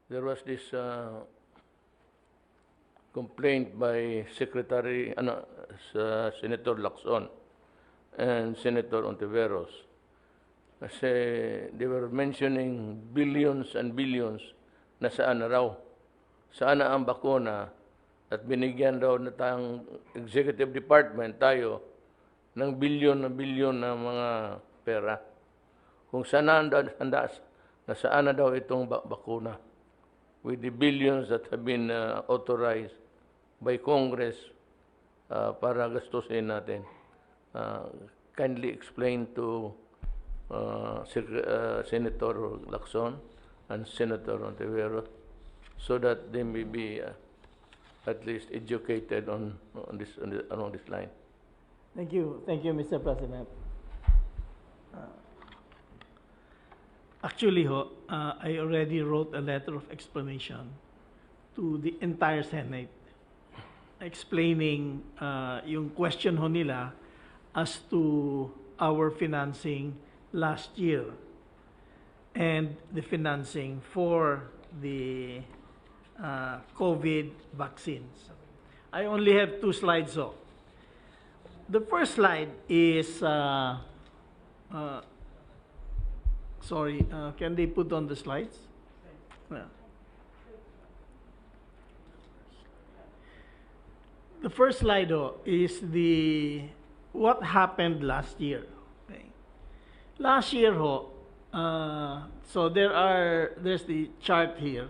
there was this complaint by Senator Lacson and Senator Ontiveros. Kasi they were mentioning billions and billions na saan na raw. Saan na ang bakuna at binigyan raw na tayong executive department tayo ng bilyon na mga pera. Kung saan nasaan na daw itong bakuna with the billions that have been authorized by Congress para gastusin natin. Kindly explain to Senator Lacson and Senator Ontiveros so that they may be at least educated along this line. Thank you, Mr. President. Actually, I already wrote a letter of explanation to the entire Senate explaining yung question nila as to our financing last year and the financing for the COVID vaccines. I only have 2 slides. The first slide is, sorry, can they put on the slides? Yeah. The first slide is what happened last year. Okay. Last year, so there's the chart here.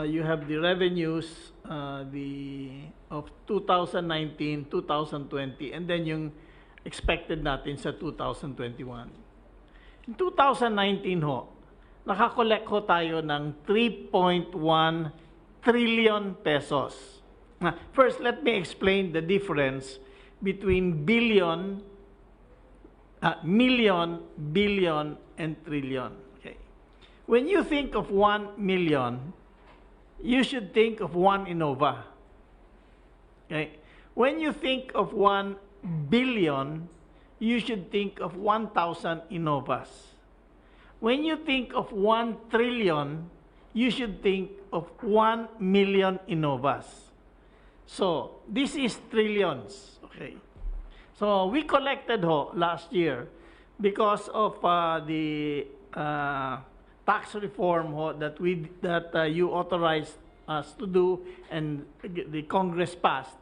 You have the revenues of 2019, 2020, and then yung expected natin sa 2021. In 2019 nakakollect tayo ng 3.1 trillion pesos. First, let me explain the difference between million, billion, and trillion. Okay. When you think of 1 million, you should think of 1 Innova. Okay. When you think of 1 billion, you should think of 1,000 Innovas. When you think of 1 trillion, you should think of 1 million Innovas. So, this is trillions. Okay. So, we collected last year because of the tax reform that you authorized us to do and the Congress passed.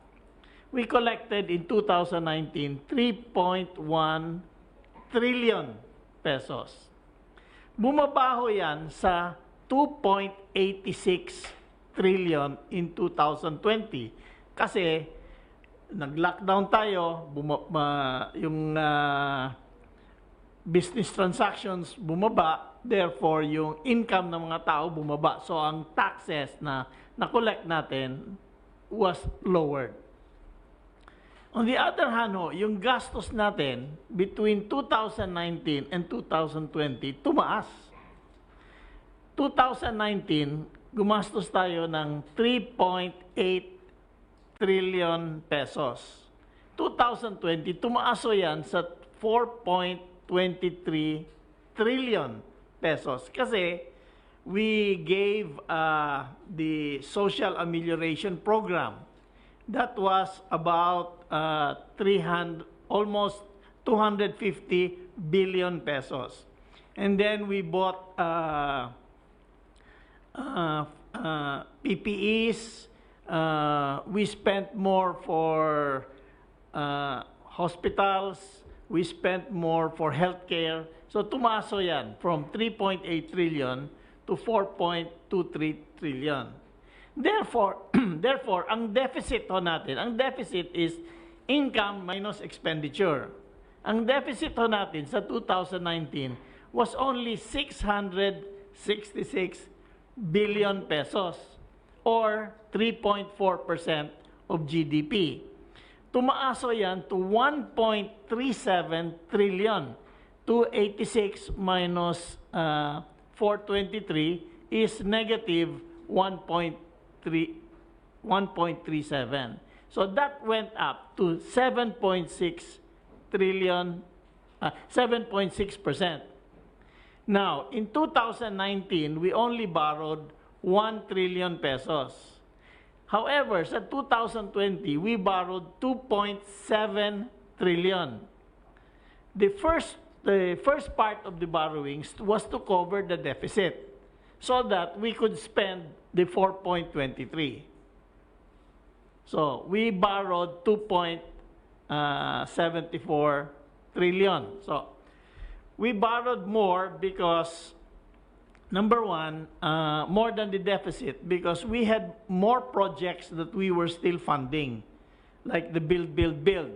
We collected in 2019 3.1 trillion pesos. Bumaba yan sa 2.86 trillion in 2020 kasi nag-lockdown tayo, yung business transactions bumaba, therefore yung income ng mga tao bumaba. So ang taxes na na-collect natin was lowered. On the other hand, yung gastos natin between 2019 and 2020 tumaas. 2019, gumastos tayo ng 3.8 trillion pesos. 2020, tumaas yan sa 4.23 trillion pesos. Kasi we gave the social amelioration program. That was about almost 250 billion pesos. And then we bought PPEs. We spent more for hospitals. We spent more for healthcare. So tumaso yan from 3.8 trillion to 4.23 trillion. Therefore, ang deficit natin, ang deficit is income minus expenditure. Ang deficit natin sa 2019 was only 666 billion pesos or 3.4% of GDP. Tumaaso yan to 1.37 trillion. 286 minus 423 is negative 1.37. So that went up to 7.6 trillion, 7.6%. Now, in 2019, we only borrowed 1 trillion pesos. However, sa 2020, we borrowed 2.7 trillion. The first part of the borrowings was to cover the deficit so that we could spend the 4.23. So, we borrowed 2.74 trillion. So, we borrowed more because, number one, more than the deficit, because we had more projects that we were still funding, like the build,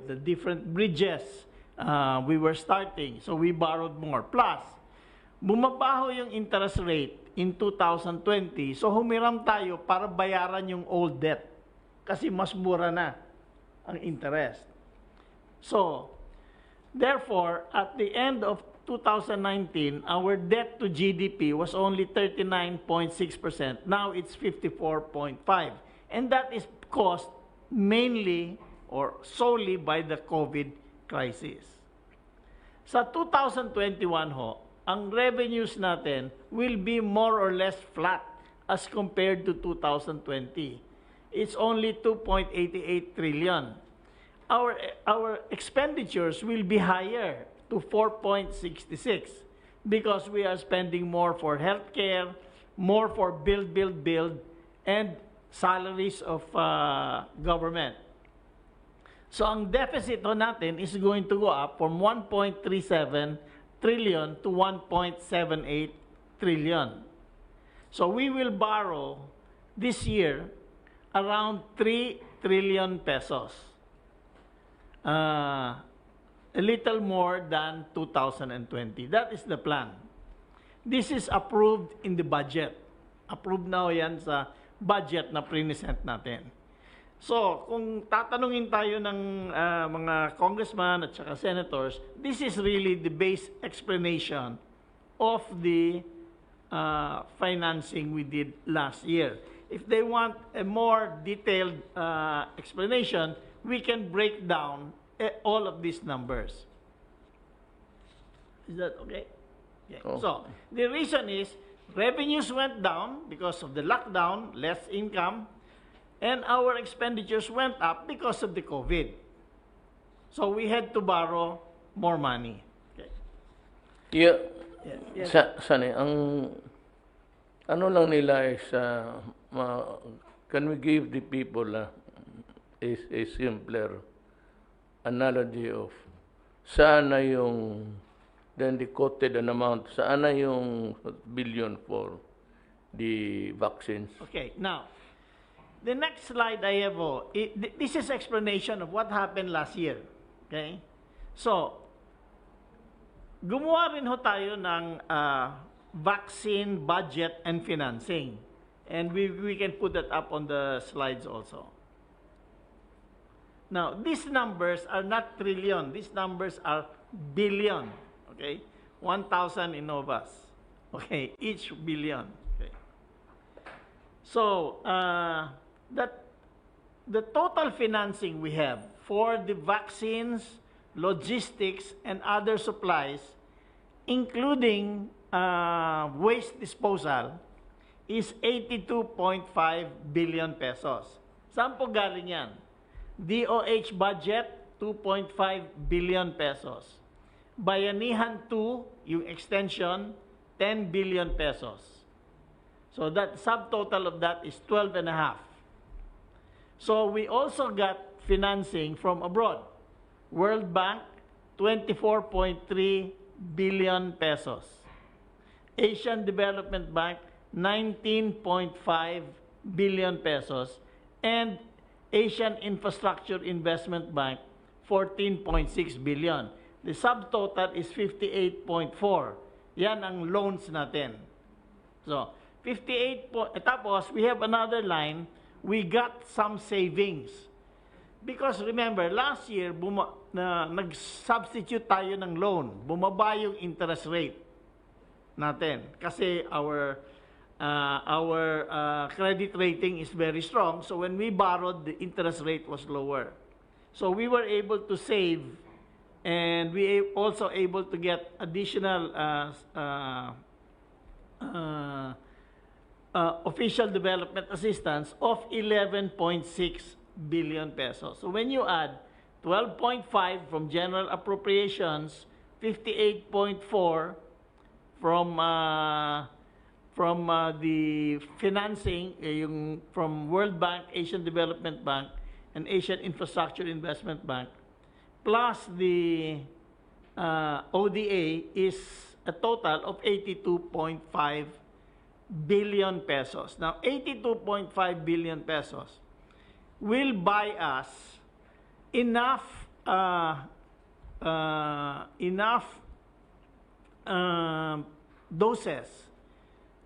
the different bridges we were starting. So, we borrowed more. Plus, bumabaho yung interest rate in 2020. So, humiram tayo para bayaran yung old debt. Kasi mas mura na ang interest. So, therefore, at the end of 2019, our debt to GDP was only 39.6%. Now it's 54.5%. And that is caused mainly or solely by the COVID crisis. Sa 2021 ho, ang revenues natin will be more or less flat as compared to 2020. It's only 2.88 trillion. Our expenditures will be higher to 4.66 because we are spending more for healthcare, more for build, and salaries of government. So ang deficit natin is going to go up from 1.37 trillion to 1.78 trillion. So we will borrow this year around 3 trillion pesos. A little more than 2020. That is the plan. This is approved in the budget. Approved na yan sa budget na present natin. So, kung tatanungin tayo ng mga congressman at saka senators, this is really the base explanation of the financing we did last year. If they want a more detailed explanation, we can break down all of these numbers. Is that okay? Okay. Oh. So, the reason is revenues went down because of the lockdown, less income, and our expenditures went up because of the COVID. So, we had to borrow more money. Okay. Yeah. Yes. Sonny, ano lang nila is, can we give the people a simpler analogy of saan na yung then the quoted an amount, saan na yung billion for the vaccines? Okay, now, the next slide I have, this is explanation of what happened last year. Okay? So, gumawa rin ho tayo ng vaccine budget and financing. And we can put that up on the slides also. Now, these numbers are not trillion. These numbers are billion. Okay? 1,000 Innovas. Okay? Each billion. Okay? So, the total financing we have for the vaccines, logistics, and other supplies, including waste disposal, is 82.5 billion pesos. Saan po galing yan? DOH budget, 2.5 billion pesos. Bayanihan 2, yung extension, 10 billion pesos. So that subtotal of that is 12.5. So we also got financing from abroad. World Bank, 24.3 billion pesos. Asian Development Bank, 19.5 billion pesos. And Asian Infrastructure Investment Bank, 14.6 billion. The subtotal is 58.4. Yan ang loans natin. So, 58 tapos we have another line, we got some savings. Because remember, last year, nag-substitute tayo ng loan. Bumaba yung interest rate natin. Kasi our credit rating is very strong. So when we borrowed, the interest rate was lower. So we were able to save, and we also able to get additional official development assistance of 11.6 billion pesos. So when you add 12.5 from general appropriations, 58.4 from the financing, yung from World Bank, Asian Development Bank, and Asian Infrastructure Investment Bank, plus the ODA is a total of 82.5 billion pesos. Now, 82.5 billion pesos will buy us enough doses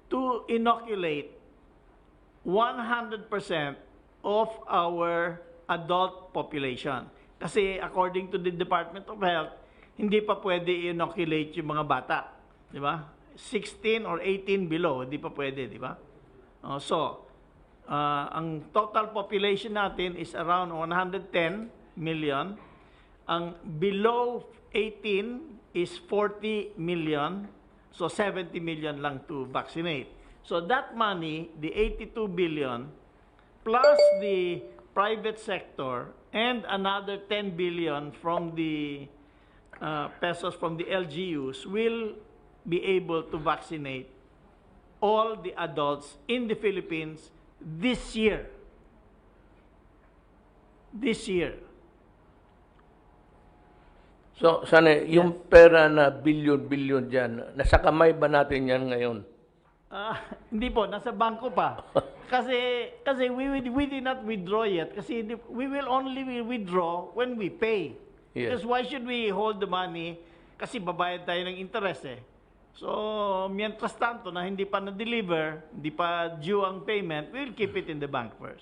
to inoculate 100% of our adult population. Kasi according to the Department of Health, hindi pa pwede inoculate yung mga bata, di ba? 16 or 18 below, hindi pa pwede, di ba? Ang total population natin is around 110 million. Ang below 18 is 40 million. So 70 million lang to vaccinate. So that money, the 82 billion, plus the private sector and another 10 billion from the pesos from the LGUs will be able to vaccinate all the adults in the Philippines this year. This year. So, sana yung pera na billion-billion dyan, nasa kamay ba natin yan ngayon? Hindi po, nasa bangko pa. Kasi we did not withdraw yet. Kasi we will only withdraw when we pay. Yes. Because why should we hold the money? Kasi babayad tayo ng interest eh. So, mientras tanto na hindi pa na-deliver, hindi pa due ang payment, we'll keep it in the bank first.